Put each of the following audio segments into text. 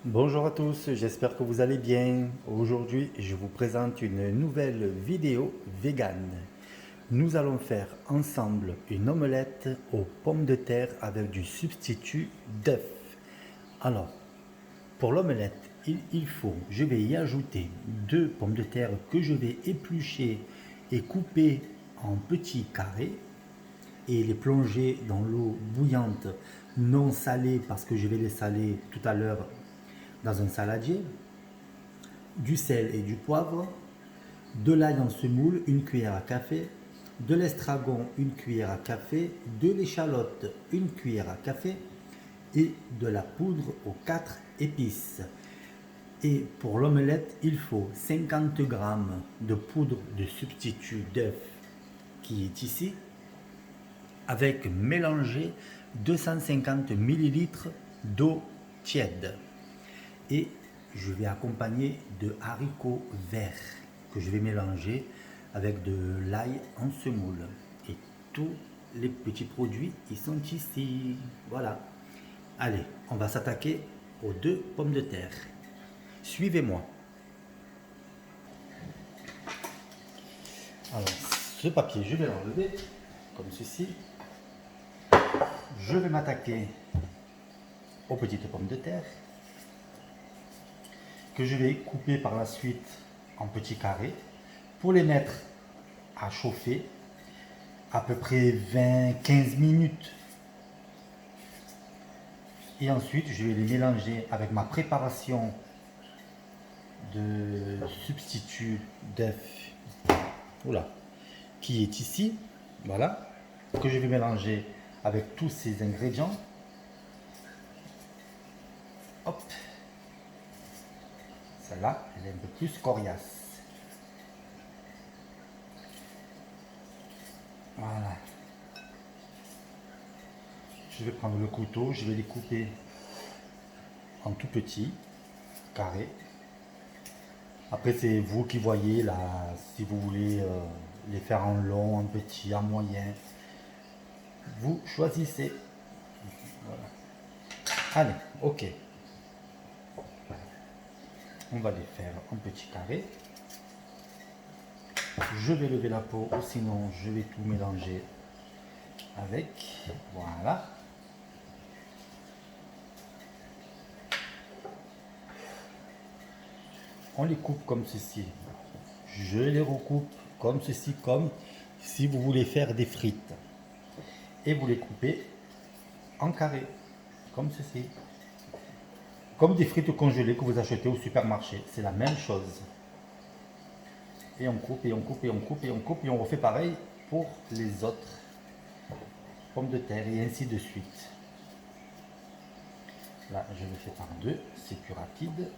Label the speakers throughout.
Speaker 1: Bonjour à tous, j'espère que vous allez bien. Aujourd'hui, je vous présente une nouvelle vidéo vegan. Nous allons faire ensemble une omelette aux pommes de terre avec du substitut d'œuf. Alors, pour l'omelette, je vais y ajouter 2 pommes de terre que je vais éplucher et couper en petits carrés et les plonger dans l'eau bouillante non salée parce que je vais les saler tout à l'heure dans un saladier, du sel et du poivre, de l'ail en semoule, une cuillère à café, de l'estragon, une cuillère à café, de l'échalote, une cuillère à café et de la poudre aux 4 épices. Et pour l'omelette, il faut 50 g de poudre de substitut d'œuf qui est ici, avec mélangé 250 ml d'eau tiède. Et je vais accompagner de haricots verts que je vais mélanger avec de l'ail en semoule. Et tous les petits produits qui sont ici. Voilà. Allez, on va s'attaquer aux 2 pommes de terre. Suivez-moi. Alors, ce papier, je vais l'enlever comme ceci. Je vais m'attaquer aux petites pommes de terre que je vais couper par la suite en petits carrés pour les mettre à chauffer à peu près 20-15 minutes. Et ensuite, je vais les mélanger avec ma préparation de substitut d'œuf qui est ici. Voilà, que je vais mélanger avec tous ces ingrédients. Hop. Celle-là, elle est un peu plus coriace. Voilà. Je vais prendre le couteau, je vais les couper en tout petits carrés. Après, c'est vous qui voyez là, si vous voulez les faire en long, en petit, en moyen. Vous choisissez. Voilà. Allez, ok. On va les faire en petits carrés. Je vais lever la peau, ou sinon je vais tout mélanger avec. Voilà. On les coupe comme ceci. Je les recoupe comme ceci, comme si vous voulez faire des frites. Et vous les coupez en carrés, comme ceci. Comme des frites congelées que vous achetez au supermarché. C'est la même chose. Et on coupe, et on coupe, et on coupe, et on coupe, et on refait pareil pour les autres pommes de terre, et ainsi de suite. Là, je le fais par 2, c'est plus rapide.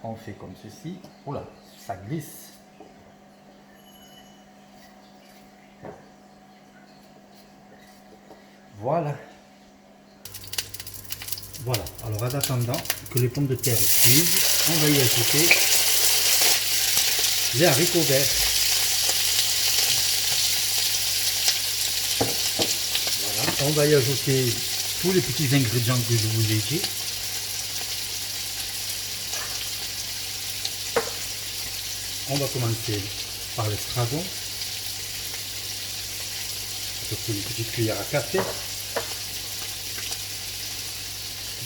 Speaker 1: On fait comme ceci. Oula, ça glisse. Voilà. Voilà. Alors, en attendant que les pommes de terre cuisent, on va y ajouter les haricots verts. Voilà. On va y ajouter tous les petits ingrédients que je vous ai dit. On va commencer par l'estragon, à peu près une petite cuillère à café,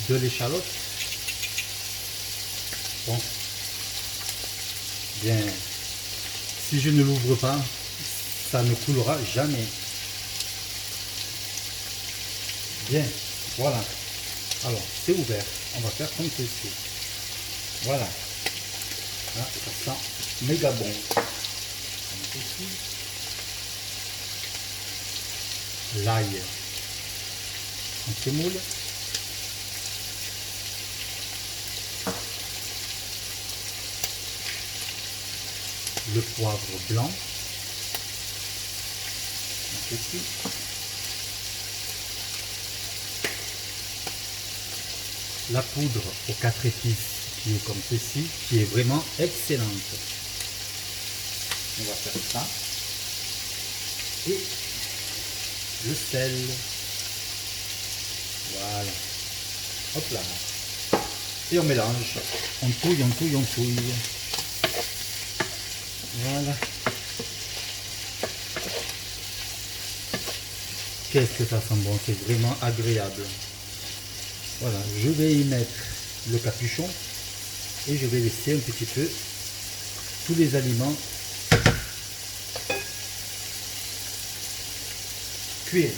Speaker 1: de l'échalote. Bon, bien, si je ne l'ouvre pas, ça ne coulera jamais. Bien, voilà. Alors, c'est ouvert. On va faire comme ceci. Voilà. Là, ça sent méga bon. Comme ceci. L'ail en semoule. Le poivre blanc. Comme ceci. La poudre aux 4 épices qui est comme ceci, qui est vraiment excellente. On va faire ça. Et le sel. Voilà. Hop là. Et on mélange. On touille, on touille, on touille. Voilà. Qu'est-ce que ça sent bon, c'est vraiment agréable. Voilà, je vais y mettre le capuchon et je vais laisser un petit peu tous les aliments cuire.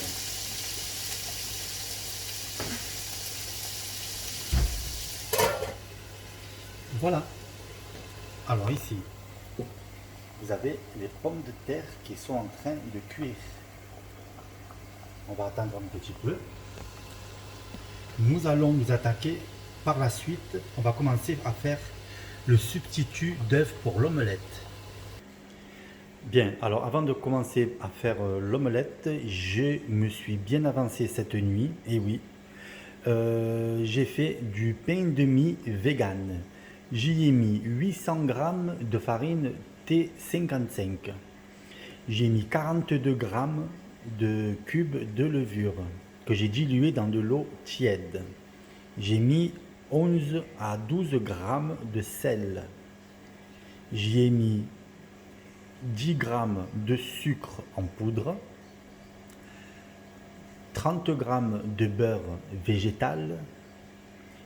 Speaker 1: Voilà. Alors ici, vous avez les pommes de terre qui sont en train de cuire. On va attendre un petit peu. Nous allons nous attaquer par la suite. On va commencer à faire le substitut d'œuf pour l'omelette. Bien, alors avant de commencer à faire l'omelette, je me suis bien avancé cette nuit. Et oui, j'ai fait du pain de mie vegan. J'y ai mis 800 g de farine T55. J'ai mis 42 g de cubes de levure que j'ai dilué dans de l'eau tiède. J'ai mis 11 à 12 g de sel. J'y ai mis 10 g de sucre en poudre, 30 g de beurre végétal,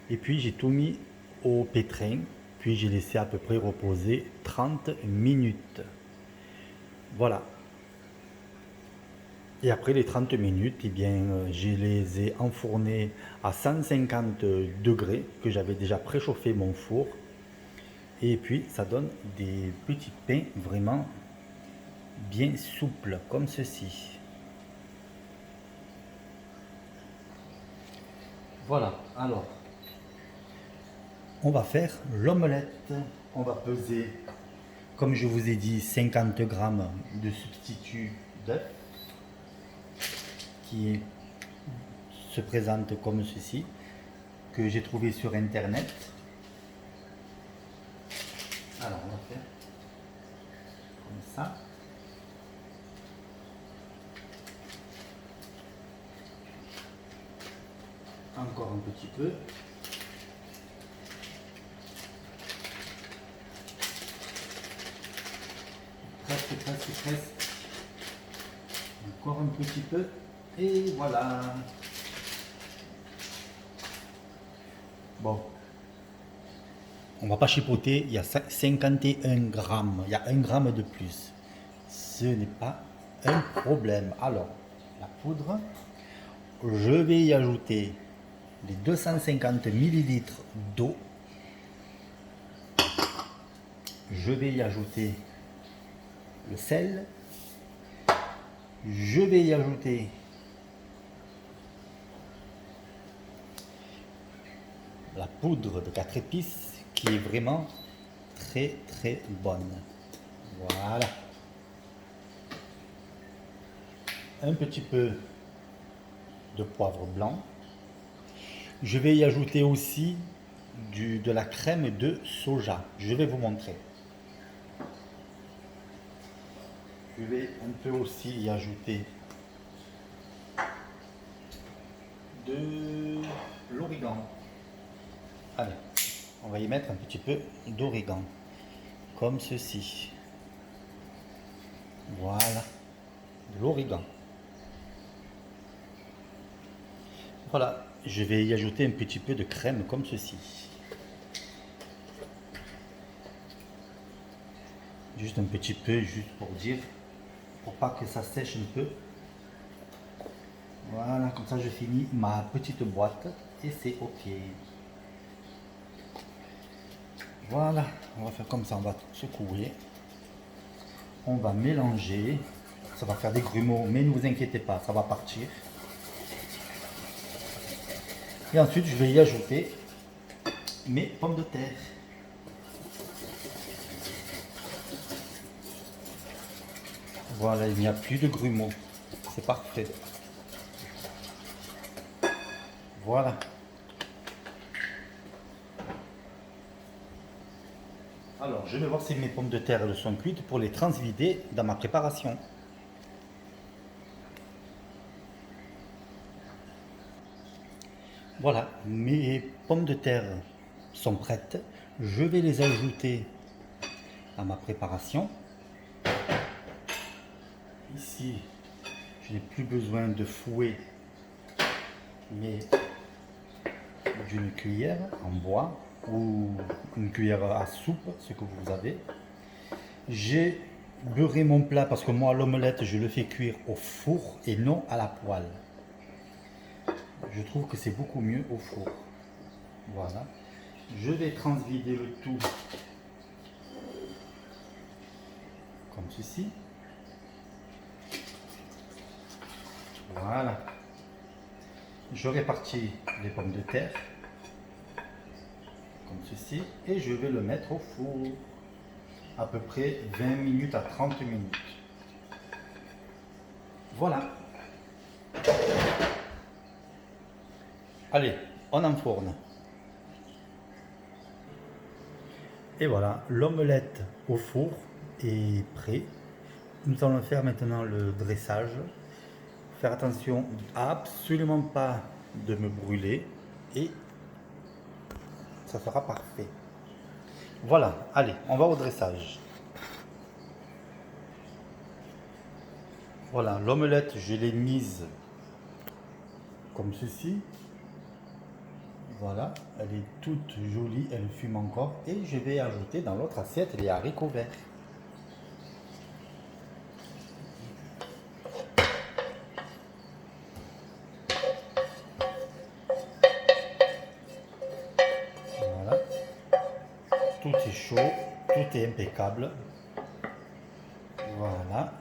Speaker 1: et puis j'ai tout mis au pétrin, puis j'ai laissé à peu près reposer 30 minutes. Voilà. Et après les 30 minutes, eh bien, je les ai enfournés à 150 degrés, que j'avais déjà préchauffé mon four. Et puis ça donne des petits pains vraiment bien souples, comme ceci. Voilà, alors, on va faire l'omelette. On va peser, comme je vous ai dit, 50 g de substitut d'œuf qui se présente comme ceci, que j'ai trouvé sur internet. Alors on va faire comme ça. Encore un petit peu. Presque. Encore un petit peu. Et voilà. Bon. On va pas chipoter, il y a 51 grammes. Il y a 1 gramme de plus. Ce n'est pas un problème. Alors, la poudre, je vais y ajouter les 250 ml d'eau. Je vais y ajouter le sel. Je vais y ajouter la poudre de 4 épices qui est vraiment très bonne. Voilà. Un petit peu de poivre blanc. Je vais y ajouter aussi de la crème de soja. Je vais vous montrer. Je vais un peu aussi y ajouter de l'origan. Allez, on va y mettre un petit peu d'origan, comme ceci. Voilà, de l'origan. Voilà, je vais y ajouter un petit peu de crème, comme ceci. Juste un petit peu, juste pour dire, pour pas que ça sèche un peu. Voilà, comme ça je finis ma petite boîte et c'est ok. Voilà, on va faire comme ça, on va secouer. On va mélanger. Ça va faire des grumeaux, mais ne vous inquiétez pas, ça va partir. Et ensuite, je vais y ajouter mes pommes de terre. Voilà, il n'y a plus de grumeaux. C'est parfait. Voilà. Alors, je vais voir si mes pommes de terre sont cuites pour les transvider dans ma préparation. Voilà, mes pommes de terre sont prêtes. Je vais les ajouter à ma préparation. Ici, je n'ai plus besoin de fouet, mais d'une cuillère en bois ou une cuillère à soupe, ce que vous avez. J'ai beurré mon plat parce que moi l'omelette je le fais cuire au four et non à la poêle. Je trouve que c'est beaucoup mieux au four. Voilà. Je vais transvider le tout comme ceci. Voilà. Je répartis les pommes de terre comme ceci et je vais le mettre au four à peu près 20 minutes à 30 minutes. Voilà. Allez, on enfourne. Et voilà, l'omelette au four est prêt. Nous allons faire maintenant le dressage. Faire attention absolument pas de me brûler et ça sera parfait. Voilà, allez, on va au dressage. Voilà, l'omelette, je l'ai mise comme ceci. Voilà, elle est toute jolie, elle fume encore. Et je vais ajouter dans l'autre assiette les haricots verts. Voilà, tout est chaud, tout est impeccable. Voilà,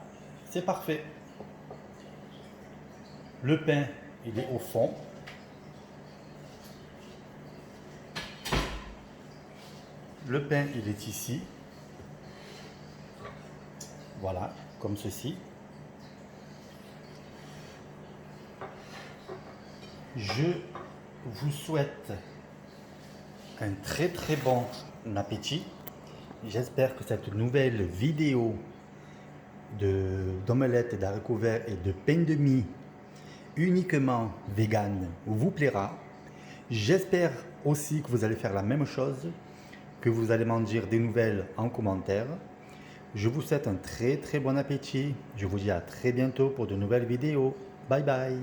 Speaker 1: c'est parfait. Le pain, il est au fond. Le pain, il est ici. Voilà, comme ceci. Je vous souhaite un très très bon appétit. J'espère que cette nouvelle vidéo d'omelette, d'haricots verts et de pain de mie uniquement vegan vous plaira. J'espère aussi que vous allez faire la même chose, que vous allez m'en dire des nouvelles en commentaire. Je vous souhaite un très très bon appétit. Je vous dis à très bientôt pour de nouvelles vidéos. Bye bye.